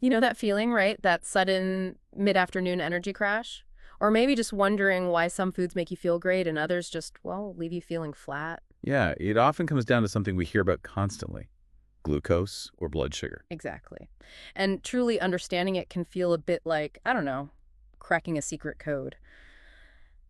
You know that feeling, right? That sudden mid-afternoon energy crash? Or maybe just wondering why some foods make you feel great and others just, well, leave you feeling flat. Yeah, it often comes down to something we hear about constantly, glucose or blood sugar. Exactly. And truly understanding it can feel a bit like, I don't know, cracking a secret code.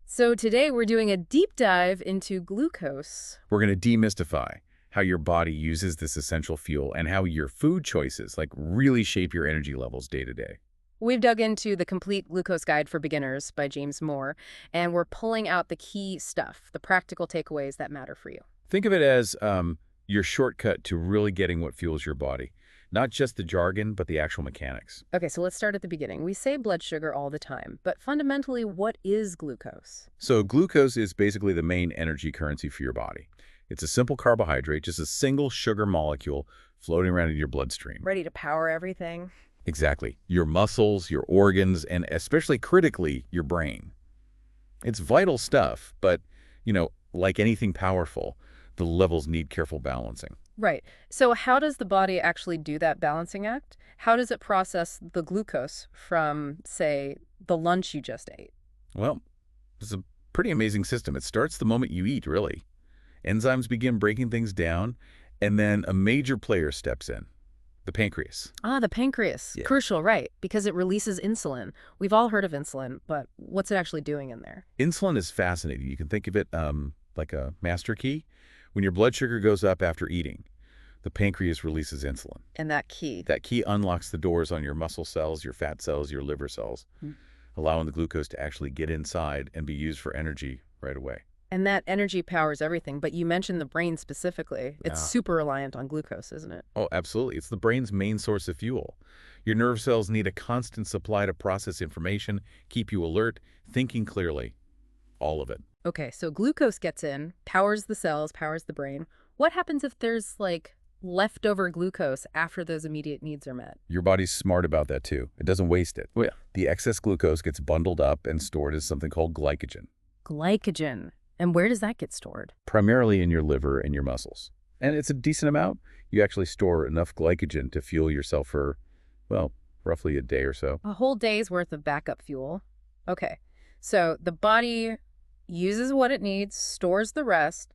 So today we're doing a deep dive into glucose. We're going to demystify how your body uses this essential fuel and how your food choices really shape your energy levels day to day. We've dug into The Complete Glucose Guide for Beginners by James Moore, and we're pulling out the key stuff, the practical takeaways that matter for you. Think of it as your shortcut to really getting what fuels your body. Not just the jargon, but the actual mechanics. Okay, so let's start at the beginning. We say blood sugar all the time, but fundamentally, what is glucose? So glucose is basically the main energy currency for your body. It's a simple carbohydrate, just a single sugar molecule floating around in your bloodstream. Ready to power everything? Exactly. Your muscles, your organs, and especially critically, your brain. It's vital stuff, but, like anything powerful, the levels need careful balancing. Right. So how does the body actually do that balancing act? How does it process the glucose from, say, the lunch you just ate? Well, it's a pretty amazing system. It starts the moment you eat, really. Enzymes begin breaking things down, and then a major player steps in, the pancreas. Ah, the pancreas. Yeah. Crucial, right, because it releases insulin. We've all heard of insulin, but what's it actually doing in there? Insulin is fascinating. You can think of it like a master key. When your blood sugar goes up after eating, the pancreas releases insulin. And that key. That key unlocks the doors on your muscle cells, your fat cells, your liver cells, allowing the glucose to actually get inside and be used for energy right away. And that energy powers everything, but you mentioned the brain specifically. It's Yeah. super reliant on glucose, isn't it? Oh, absolutely. It's the brain's main source of fuel. Your nerve cells need a constant supply to process information, keep you alert, thinking clearly. All of it. Okay, so glucose gets in, powers the cells, powers the brain. What happens if there's, like, leftover glucose after those immediate needs are met? Your body's smart about that too. It doesn't waste it. Oh, yeah. The excess glucose gets bundled up and stored as something called glycogen, Glycogen. And where does that get stored? primarily in your liver and your muscles. And it's a decent amount. You actually store enough glycogen to fuel yourself for, well, roughly a day or so. A whole day's worth of backup fuel. Okay, so the body uses what it needs, stores the rest,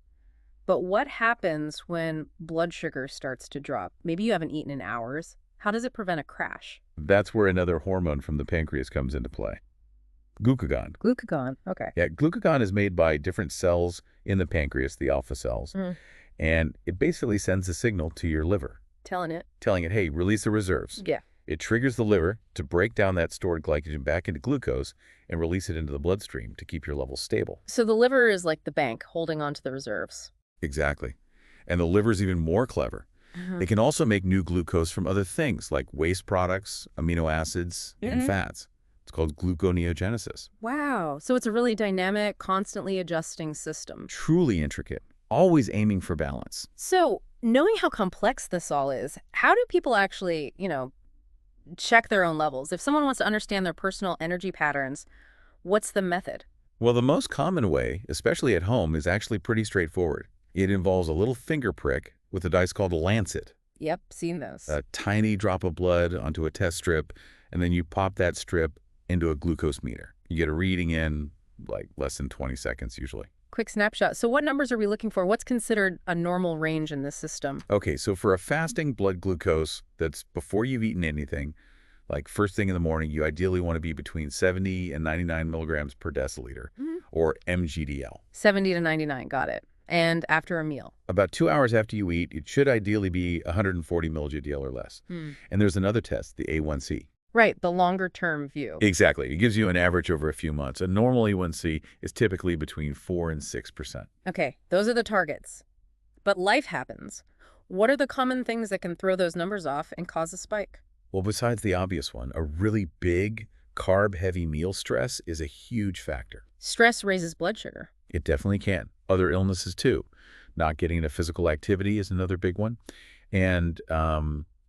but what happens when blood sugar starts to drop? Maybe you haven't eaten in hours. How does it prevent a crash? That's where another hormone from the pancreas comes into play. Glucagon. Glucagon. Okay. Yeah, glucagon is made by different cells in the pancreas, the alpha cells, Mm. and it basically sends a signal to your liver, Telling it. telling it, hey, release the reserves. Yeah. It triggers the liver to break down that stored glycogen back into glucose and release it into the bloodstream to keep your levels stable. So the liver is like the bank holding on to the reserves. Exactly. And the liver's even more clever. It can also make new glucose from other things like waste products, amino acids, and fats. It's called gluconeogenesis. Wow. So it's a really dynamic, constantly adjusting system. Truly intricate, always aiming for balance. So knowing how complex this all is, how do people actually, check their own levels? If someone wants to understand their personal energy patterns, what's the method? Well, the most common way, especially at home, is actually pretty straightforward. It involves a little finger prick with a device called a lancet, Yep, seen those. a tiny drop of blood onto a test strip, and then you pop that strip into a glucose meter. You get a reading in like less than 20 seconds usually. Quick snapshot. So what numbers are we looking for? What's considered a normal range in this system? Okay, so for a fasting blood glucose that's before you've eaten anything, like first thing in the morning, you ideally want to be between 70 and 99 milligrams per deciliter, or mgdl. 70 to 99, got it. And after a meal? About 2 hours after you eat, it should ideally be 140 milligdl or less. And there's another test, the A1C. Right, the longer term view. Exactly. It gives you an average over a few months. A normal A1C is typically between 4 and 6%. Okay, those are the targets. But life happens. What are the common things that can throw those numbers off and cause a spike? Well, besides the obvious one, a really big, carb-heavy meal stress is a huge factor. Stress raises blood sugar. It definitely can. Other illnesses, too. Not getting enough physical activity is another big one. And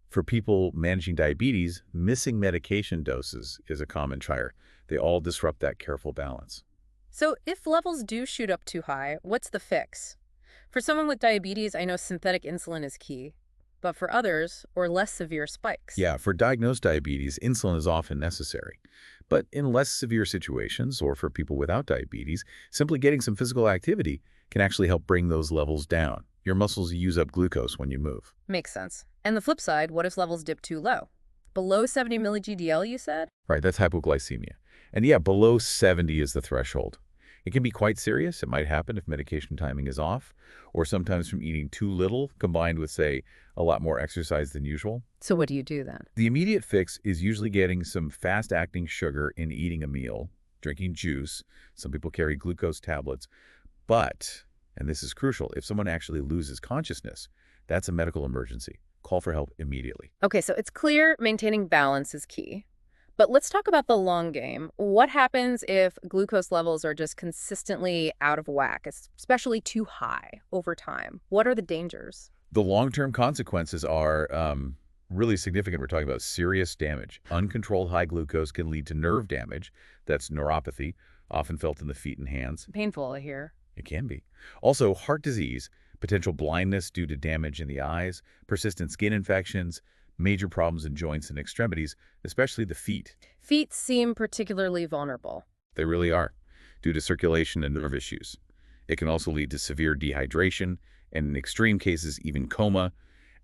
for people managing diabetes, missing medication doses is a common trigger. They all disrupt that careful balance. So if levels do shoot up too high, what's the fix? For someone with diabetes, I know synthetic insulin is key. but for others, or less severe spikes. Yeah, for diagnosed diabetes, insulin is often necessary. But in less severe situations, or for people without diabetes, simply getting some physical activity can actually help bring those levels down. Your muscles use up glucose when you move. Makes sense. And the flip side, what if levels dip too low? Below 70 milli-GDL, you said? Right, that's hypoglycemia. And yeah, below 70 is the threshold. It can be quite serious. It might happen if medication timing is off, or sometimes from eating too little combined with, say, a lot more exercise than usual. So what do you do then? The immediate fix is usually getting some fast-acting sugar in eating a meal, drinking juice. Some people carry glucose tablets. But, and this is crucial, if someone actually loses consciousness, that's a medical emergency. Call for help immediately. Okay, so it's clear maintaining balance is key. But let's talk about the long game. What happens if glucose levels are just consistently out of whack, especially too high over time? What are the dangers? The long-term consequences are really significant. We're talking about serious damage. Uncontrolled high glucose can lead to nerve damage. That's neuropathy, often felt in the feet and hands. Painful, I hear. It can be. Also, heart disease, potential blindness due to damage in the eyes, persistent skin infections, major problems in joints and extremities, especially the feet. Feet seem particularly vulnerable. They really are, due to circulation and nerve issues. It can also lead to severe dehydration, and in extreme cases, even coma.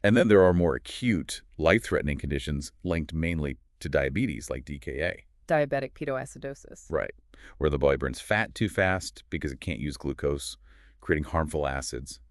And then there are more acute, life-threatening conditions linked mainly to diabetes, like DKA. Diabetic ketoacidosis. Right, where the body burns fat too fast because it can't use glucose, creating harmful acids.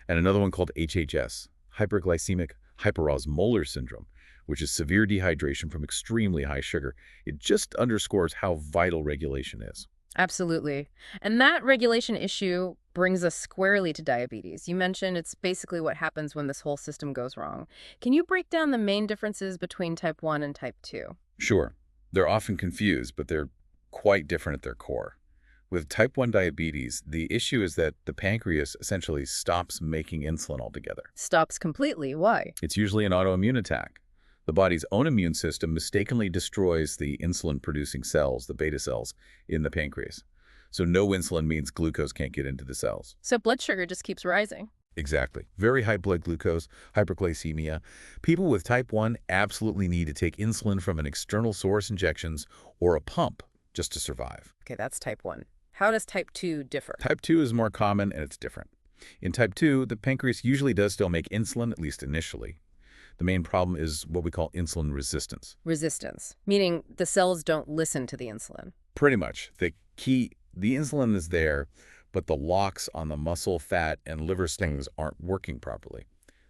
And another one called HHS, hyperglycemic hyperosmolar syndrome, which is severe dehydration from extremely high sugar. It just underscores how vital regulation is. Absolutely. And that regulation issue brings us squarely to diabetes. You mentioned it's basically what happens when this whole system goes wrong. Can you break down the main differences between type 1 and type 2? Sure, they're often confused, but they're quite different at their core. With type 1 diabetes, the issue is that the pancreas essentially stops making insulin altogether. Stops completely. Why? It's usually an autoimmune attack. The body's own immune system mistakenly destroys the insulin-producing cells, the beta cells, in the pancreas. So no insulin means glucose can't get into the cells. So blood sugar just keeps rising. Exactly. Very high blood glucose, hyperglycemia. People with type 1 absolutely need to take insulin from an external source, injections, or a pump just to survive. Okay, that's type 1. How does type 2 differ? Type 2 is more common and it's different. In type 2, the pancreas usually does still make insulin, at least initially. The main problem is what we call insulin resistance. Resistance, meaning the cells don't listen to the insulin. Pretty much. The insulin is there, but the locks on the muscle, fat, and liver stings aren't working properly.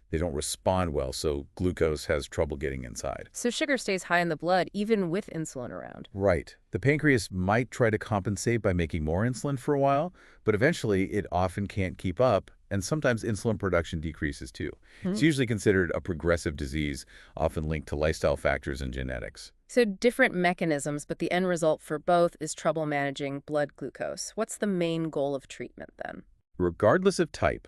They don't respond well, so glucose has trouble getting inside. So sugar stays high in the blood even with insulin around. Right. The pancreas might try to compensate by making more insulin for a while, but eventually it often can't keep up, and sometimes insulin production decreases too. It's usually considered a progressive disease, often linked to lifestyle factors and genetics. So different mechanisms, but the end result for both is trouble managing blood glucose. What's the main goal of treatment then? Regardless of type,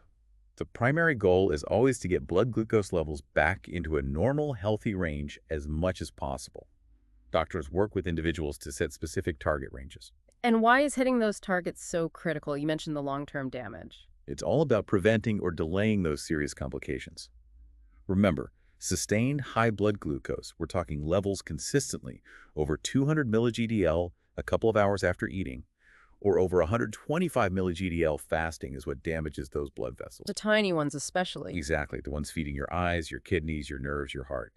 the primary goal is always to get blood glucose levels back into a normal, healthy range as much as possible. Doctors work with individuals to set specific target ranges. And why is hitting those targets so critical? You mentioned the long-term damage. It's all about preventing or delaying those serious complications. Remember, sustained high blood glucose, we're talking levels consistently over 200 milli-GDL a couple of hours after eating, or over 125 milli-GDL fasting is what damages those blood vessels. The tiny ones especially. Exactly, the ones feeding your eyes, your kidneys, your nerves, your heart.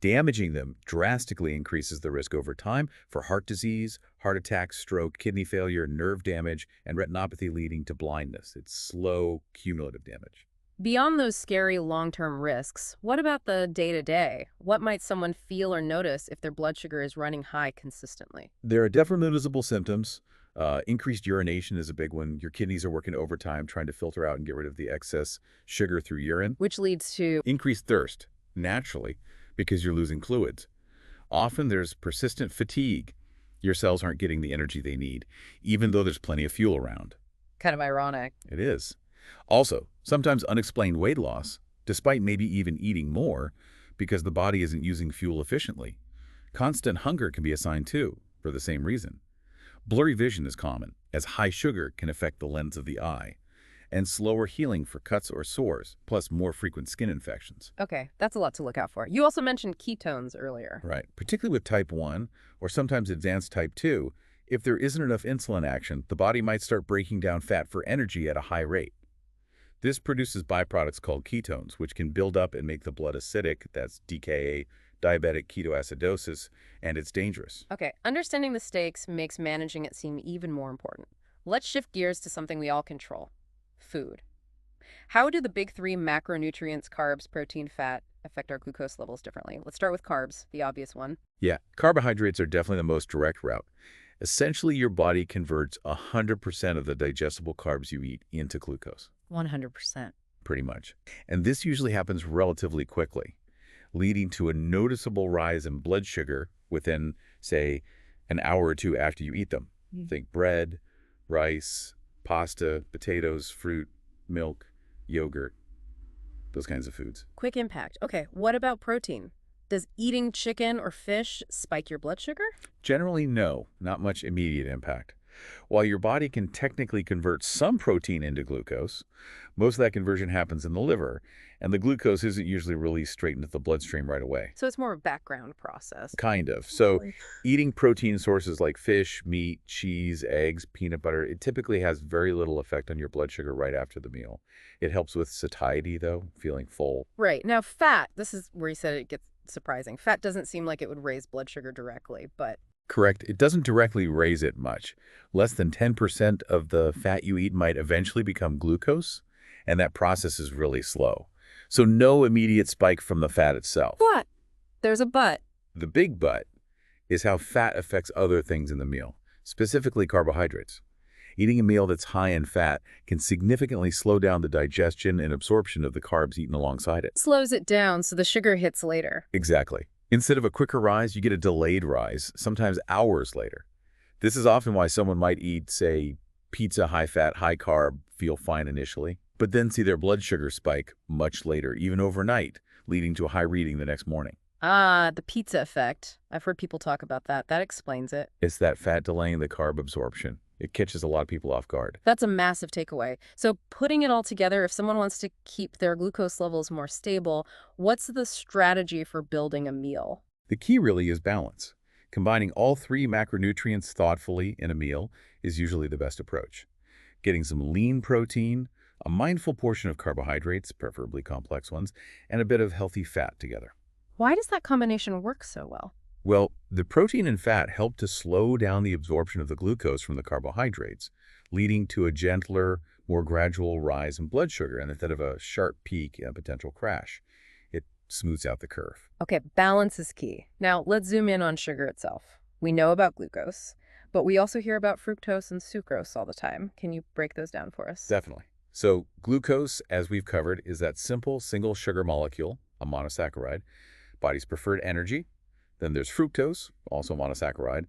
Damaging them drastically increases the risk over time for heart disease, heart attack, stroke, kidney failure, nerve damage, and retinopathy leading to blindness. It's slow, cumulative damage. Beyond those scary long-term risks, what about the day-to-day? What might someone feel or notice if their blood sugar is running high consistently? There are definitely noticeable symptoms. Increased urination is a big one. Your kidneys are working overtime trying to filter out and get rid of the excess sugar through urine. Which leads to Increased thirst, naturally, because you're losing fluids. Often there's persistent fatigue. Your cells aren't getting the energy they need, even though there's plenty of fuel around. kind of ironic. It is. Also, sometimes unexplained weight loss, despite maybe even eating more, because the body isn't using fuel efficiently. Constant hunger can be a sign too, for the same reason. Blurry vision is common, as high sugar can affect the lens of the eye. and slower healing for cuts or sores, plus more frequent skin infections. Okay, that's a lot to look out for. You also mentioned ketones earlier. Right. Particularly with type 1 or sometimes advanced type 2, if there isn't enough insulin action, the body might start breaking down fat for energy at a high rate. This produces byproducts called ketones, which can build up and make the blood acidic. That's DKA, diabetic ketoacidosis, and it's dangerous. Okay, understanding the stakes makes managing it seem even more important. Let's shift gears to something we all control: food. How do the big three macronutrients, carbs, protein, fat, affect our glucose levels differently? Let's start with carbs, the obvious one. Yeah, carbohydrates are definitely the most direct route. Essentially, your body converts 100% of the digestible carbs you eat into glucose, 100%. pretty much. And this usually happens relatively quickly, leading to a noticeable rise in blood sugar within, say, an hour or two after you eat them. Think bread, rice, pasta, potatoes, fruit, milk, yogurt, those kinds of foods. Quick impact. Okay, what about protein? Does eating chicken or fish spike your blood sugar? Generally, no, not much immediate impact. While your body can technically convert some protein into glucose, most of that conversion happens in the liver, and the glucose isn't usually released straight into the bloodstream right away. So it's more of a background process. Kind of. So eating protein sources like fish, meat, cheese, eggs, peanut butter, it typically has very little effect on your blood sugar right after the meal. It helps with satiety, though, feeling full. Right. Now, fat, this is where you said it gets surprising. Fat doesn't seem like it would raise blood sugar directly, but Correct. It doesn't directly raise it much. Less than 10% of the fat you eat might eventually become glucose, and that process is really slow. So no immediate spike from the fat itself. but there's a but. The big but is how fat affects other things in the meal, specifically carbohydrates. Eating a meal that's high in fat can significantly slow down the digestion and absorption of the carbs eaten alongside it. Slows it down so the sugar hits later. Exactly. Instead of a quicker rise, you get a delayed rise, sometimes hours later. This is often why someone might eat, say, pizza, high fat, high carb, feel fine initially, but then see their blood sugar spike much later, even overnight, leading to a high reading the next morning. Ah, the pizza effect. I've heard people talk about that. That explains it. It's that fat delaying the carb absorption. It catches a lot of people off guard. That's a massive takeaway. So putting it all together, if someone wants to keep their glucose levels more stable, what's the strategy for building a meal? The key really is balance. Combining all three macronutrients thoughtfully in a meal is usually the best approach. Getting some lean protein, a mindful portion of carbohydrates, preferably complex ones, and a bit of healthy fat together. Why does that combination work so well? Well, the protein and fat help to slow down the absorption of the glucose from the carbohydrates, leading to a gentler, more gradual rise in blood sugar instead of a sharp peak and a potential crash. It smooths out the curve. Okay, balance is key. Now, let's zoom in on sugar itself. We know about glucose, but we also hear about fructose and sucrose all the time. Can you break those down for us? Definitely. So glucose, as we've covered, is that simple single sugar molecule, a monosaccharide, body's preferred energy. Then there's fructose, also monosaccharide.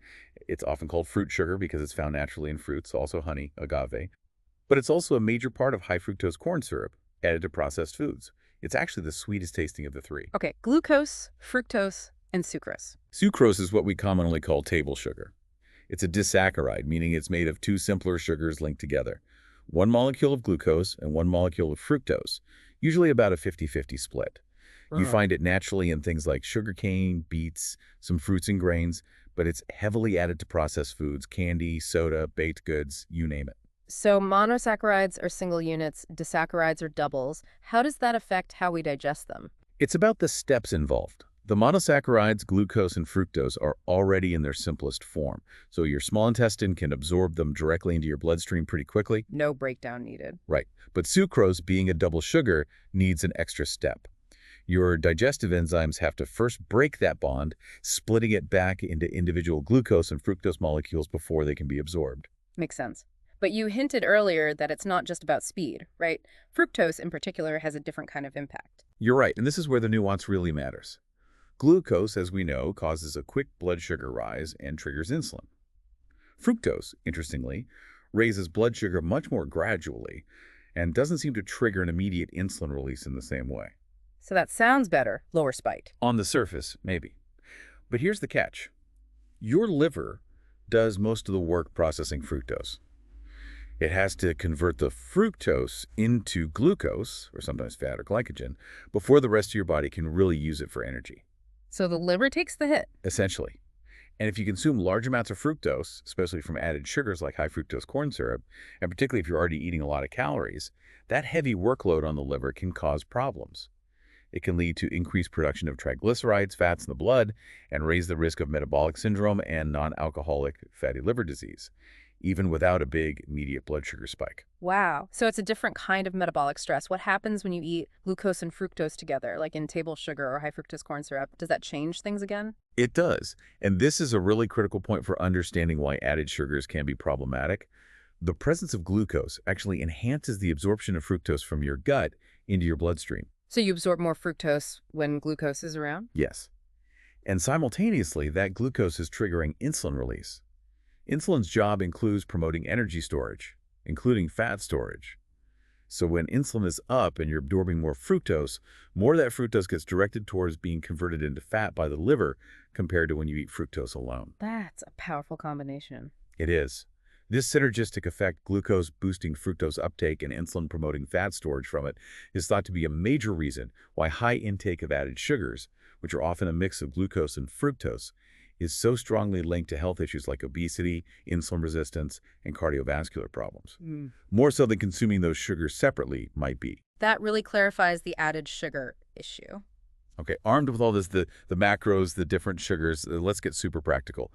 It's often called fruit sugar because it's found naturally in fruits, also honey, agave. But it's also a major part of high fructose corn syrup added to processed foods. It's actually the sweetest tasting of the three. Okay, glucose, fructose, and sucrose. Sucrose is what we commonly call table sugar. It's a disaccharide, meaning it's made of two simpler sugars linked together. One molecule of glucose and one molecule of fructose, usually about a 50-50 split. You find it naturally in things like sugarcane, beets, some fruits and grains, but it's heavily added to processed foods, candy, soda, baked goods, you name it. So monosaccharides are single units, disaccharides are doubles. How does that affect how we digest them? It's about the steps involved. The monosaccharides, glucose, and fructose are already in their simplest form, so your small intestine can absorb them directly into your bloodstream pretty quickly. No breakdown needed. Right. But sucrose, being a double sugar, needs an extra step. Your digestive enzymes have to first break that bond, splitting it back into individual glucose and fructose molecules before they can be absorbed. Makes sense. But you hinted earlier that it's not just about speed, right? Fructose in particular has a different kind of impact. You're right, and this is where the nuance really matters. Glucose, as we know, causes a quick blood sugar rise and triggers insulin. Fructose, interestingly, raises blood sugar much more gradually and doesn't seem to trigger an immediate insulin release in the same way. So that sounds better, lower spiked. On the surface, maybe. But here's the catch. Your liver does most of the work processing fructose. It has to convert the fructose into glucose, or sometimes fat or glycogen, before the rest of your body can really use it for energy, So the liver takes the hit. essentially. And if you consume large amounts of fructose, especially from added sugars like high fructose corn syrup, and particularly if you're already eating a lot of calories, that heavy workload on the liver can cause problems. It can lead to increased production of triglycerides, fats in the blood, and raise the risk of metabolic syndrome and non-alcoholic fatty liver disease, even without a big immediate blood sugar spike. Wow. So it's a different kind of metabolic stress. What happens when you eat glucose and fructose together, like in table sugar or high fructose corn syrup? Does that change things again? It does. And this is a really critical point for understanding why added sugars can be problematic. The presence of glucose actually enhances the absorption of fructose from your gut into your bloodstream. So you absorb more fructose when glucose is around? Yes. And simultaneously, that glucose is triggering insulin release. Insulin's job includes promoting energy storage, including fat storage. So when insulin is up and you're absorbing more of that fructose gets directed towards being converted into fat by the liver compared to when you eat fructose alone. That's a powerful combination. It is. This synergistic effect, glucose boosting fructose uptake and insulin promoting fat storage from it, is thought to be a major reason why high intake of added sugars, which are often a mix of glucose and fructose, is so strongly linked to health issues like obesity, insulin resistance, and cardiovascular problems. More so than consuming those sugars separately might be. That really clarifies the added sugar issue. Okay, armed with all this, the macros, the different sugars, let's get super practical.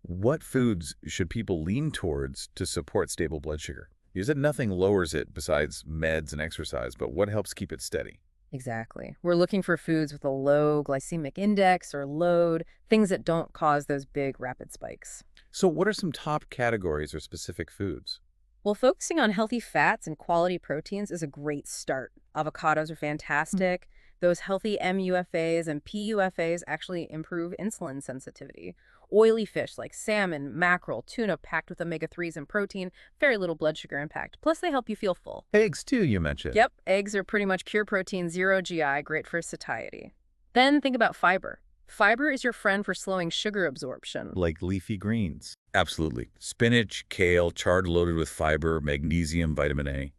What foods should people lean towards to support stable blood sugar? You said nothing lowers it besides meds and exercise, but what helps keep it steady? Exactly. We're looking for foods with a low glycemic index or load, things that don't cause those big rapid spikes. So what are some top categories or specific foods? Well, focusing on healthy fats and quality proteins is a great start. Avocados are fantastic. Those healthy MUFAs and PUFAs actually improve insulin sensitivity. Oily fish like salmon, mackerel, tuna packed with omega-3s and protein, very little blood sugar impact. Plus, they help you feel full. Eggs, too, you mentioned. Yep, eggs are pretty much pure protein, zero GI, great for satiety. Then think about fiber. Fiber is your friend for slowing sugar absorption. Like leafy greens. Absolutely. Spinach, kale, chard loaded with fiber, magnesium, vitamin A.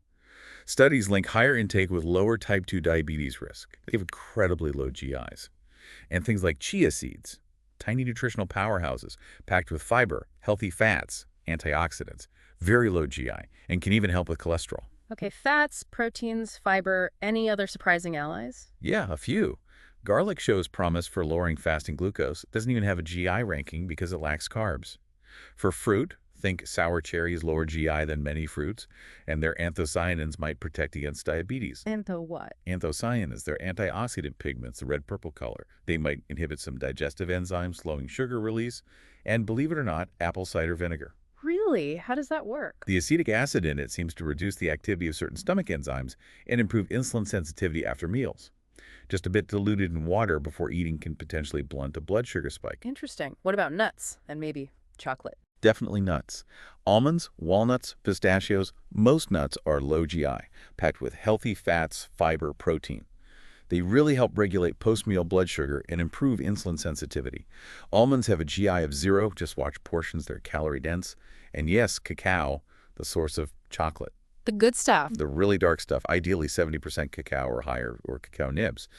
Studies link higher intake with lower type 2 diabetes risk. They have incredibly low GIs. And things like chia seeds, tiny nutritional powerhouses packed with fiber, healthy fats, antioxidants, very low GI, and can even help with cholesterol. Okay, fats, proteins, fiber, any other surprising allies? Yeah, a few. Garlic shows promise for lowering fasting glucose. It doesn't even have a GI ranking because it lacks carbs. For fruit, think sour cherries lower GI than many fruits, and their anthocyanins might protect against diabetes. Antho what? Anthocyanins, they're antioxidant pigments, the red-purple color. They might inhibit some digestive enzymes, slowing sugar release, and believe it or not, apple cider vinegar. Really? How does that work? The acetic acid in it seems to reduce the activity of certain stomach enzymes and improve insulin sensitivity after meals. Just a bit diluted in water before eating can potentially blunt a blood sugar spike. Interesting. What about nuts and maybe chocolate? Definitely nuts. Almonds, walnuts, pistachios, most nuts are low GI, packed with healthy fats, fiber, protein. They really help regulate post-meal blood sugar and improve insulin sensitivity. Almonds have a GI of 0, just watch portions, they're calorie dense. And yes, cacao, the source of chocolate. The good stuff. The really dark stuff, ideally 70% cacao or higher, or cacao nibs.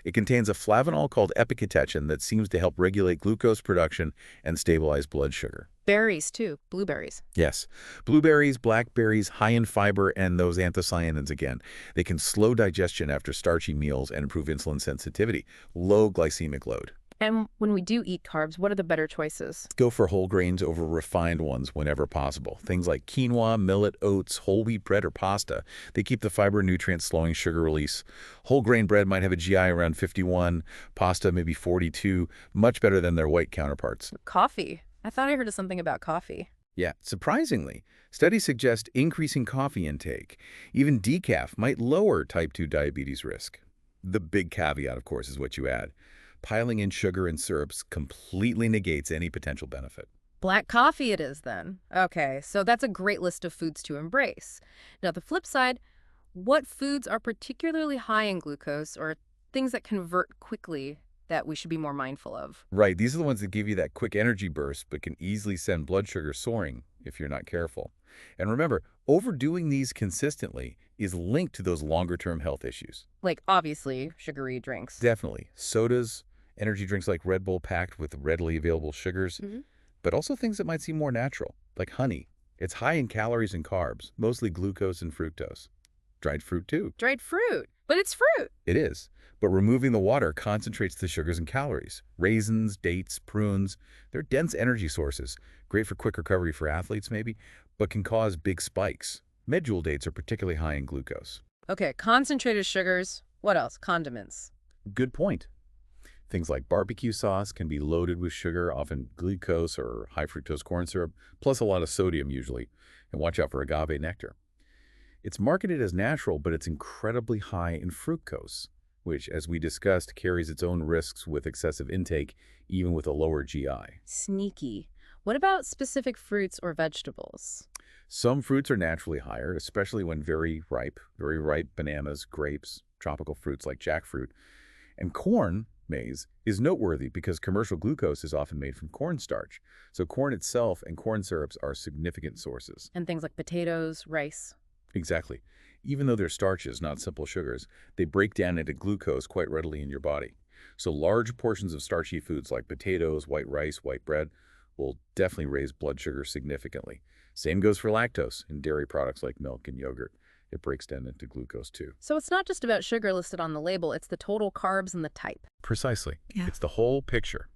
It contains a flavanol called epicatechin that seems to help regulate glucose production and stabilize blood sugar. Berries, too. Blueberries. Yes. Blueberries, blackberries, high in fiber, and those anthocyanins again. They can slow digestion after starchy meals and improve insulin sensitivity. Low glycemic load. And when we do eat carbs, what are the better choices? Go for whole grains over refined ones whenever possible. Things like quinoa, millet, oats, whole wheat bread, or pasta. They keep the fiber nutrients slowing sugar release. Whole grain bread might have a GI around 51, pasta maybe 42, much better than their white counterparts. Coffee. I thought I heard something about coffee. Yeah, surprisingly, studies suggest increasing coffee intake, even decaf, might lower type 2 diabetes risk. The big caveat, of course, is what you add. Piling in sugar and syrups completely negates any potential benefit. Black coffee it is then. Okay, so that's a great list of foods to embrace. Now, the flip side, what foods are particularly high in glucose or things that convert quickly that we should be more mindful of? Right, these are the ones that give you that quick energy burst but can easily send blood sugar soaring if you're not careful. And remember, overdoing these consistently is linked to those longer-term health issues. Like, obviously, sugary drinks. Definitely. Sodas, energy drinks like Red Bull packed with readily available sugars, Hmm. but also things that might seem more natural, like honey. It's high in calories and carbs, mostly glucose and fructose. Dried fruit, too. Dried fruit. But it's fruit. It is. But removing the water concentrates the sugars and calories. Raisins, dates, prunes, they're dense energy sources. Great for quick recovery for athletes, maybe, but can cause big spikes. Medjool dates are particularly high in glucose. Okay, concentrated sugars. What else? Condiments. Good point. Things like barbecue sauce can be loaded with sugar, often glucose or high fructose corn syrup, plus a lot of sodium usually. And watch out for agave nectar. It's marketed as natural, but it's incredibly high in fructose, which, as we discussed, carries its own risks with excessive intake, even with a lower GI. Sneaky. What about specific fruits or vegetables? Some fruits are naturally higher, especially when very ripe bananas, grapes, tropical fruits like jackfruit. And corn, maize, is noteworthy because commercial glucose is often made from cornstarch. So corn itself and corn syrups are significant sources. And things like potatoes, rice. Exactly. Even though they're starches, not simple sugars, they break down into glucose quite readily in your body. So large portions of starchy foods like potatoes, white rice, white bread will definitely raise blood sugar significantly. Same goes for lactose in dairy products like milk and yogurt. It breaks down into glucose too. So it's not just about sugar listed on the label, it's the total carbs and the type. Precisely. Yeah. It's the whole picture.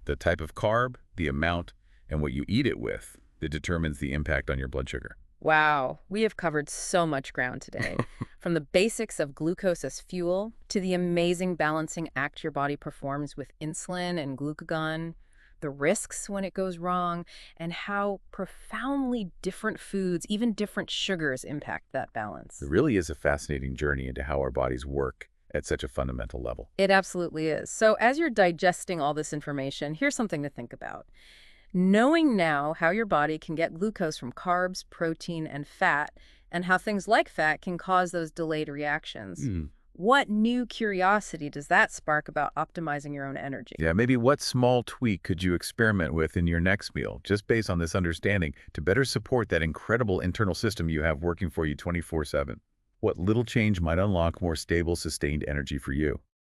The type of carb, the amount, and what you eat it with that determines the impact on your blood sugar. Wow, we have covered so much ground today. From the basics of glucose as fuel to the amazing balancing act your body performs with insulin and glucagon, the risks when it goes wrong, and how profoundly different foods, even different sugars, impact that balance. It really is a fascinating journey into how our bodies work at such a fundamental level. It absolutely is. So as you're digesting all this information, here's something to think about. Knowing now how your body can get glucose from carbs, protein, and fat, and how things like fat can cause those delayed reactions. What new curiosity does that spark about optimizing your own energy? Yeah, maybe what small tweak could you experiment with in your next meal, just based on this understanding, to better support that incredible internal system you have working for you 24/7? What little change might unlock more stable, sustained energy for you?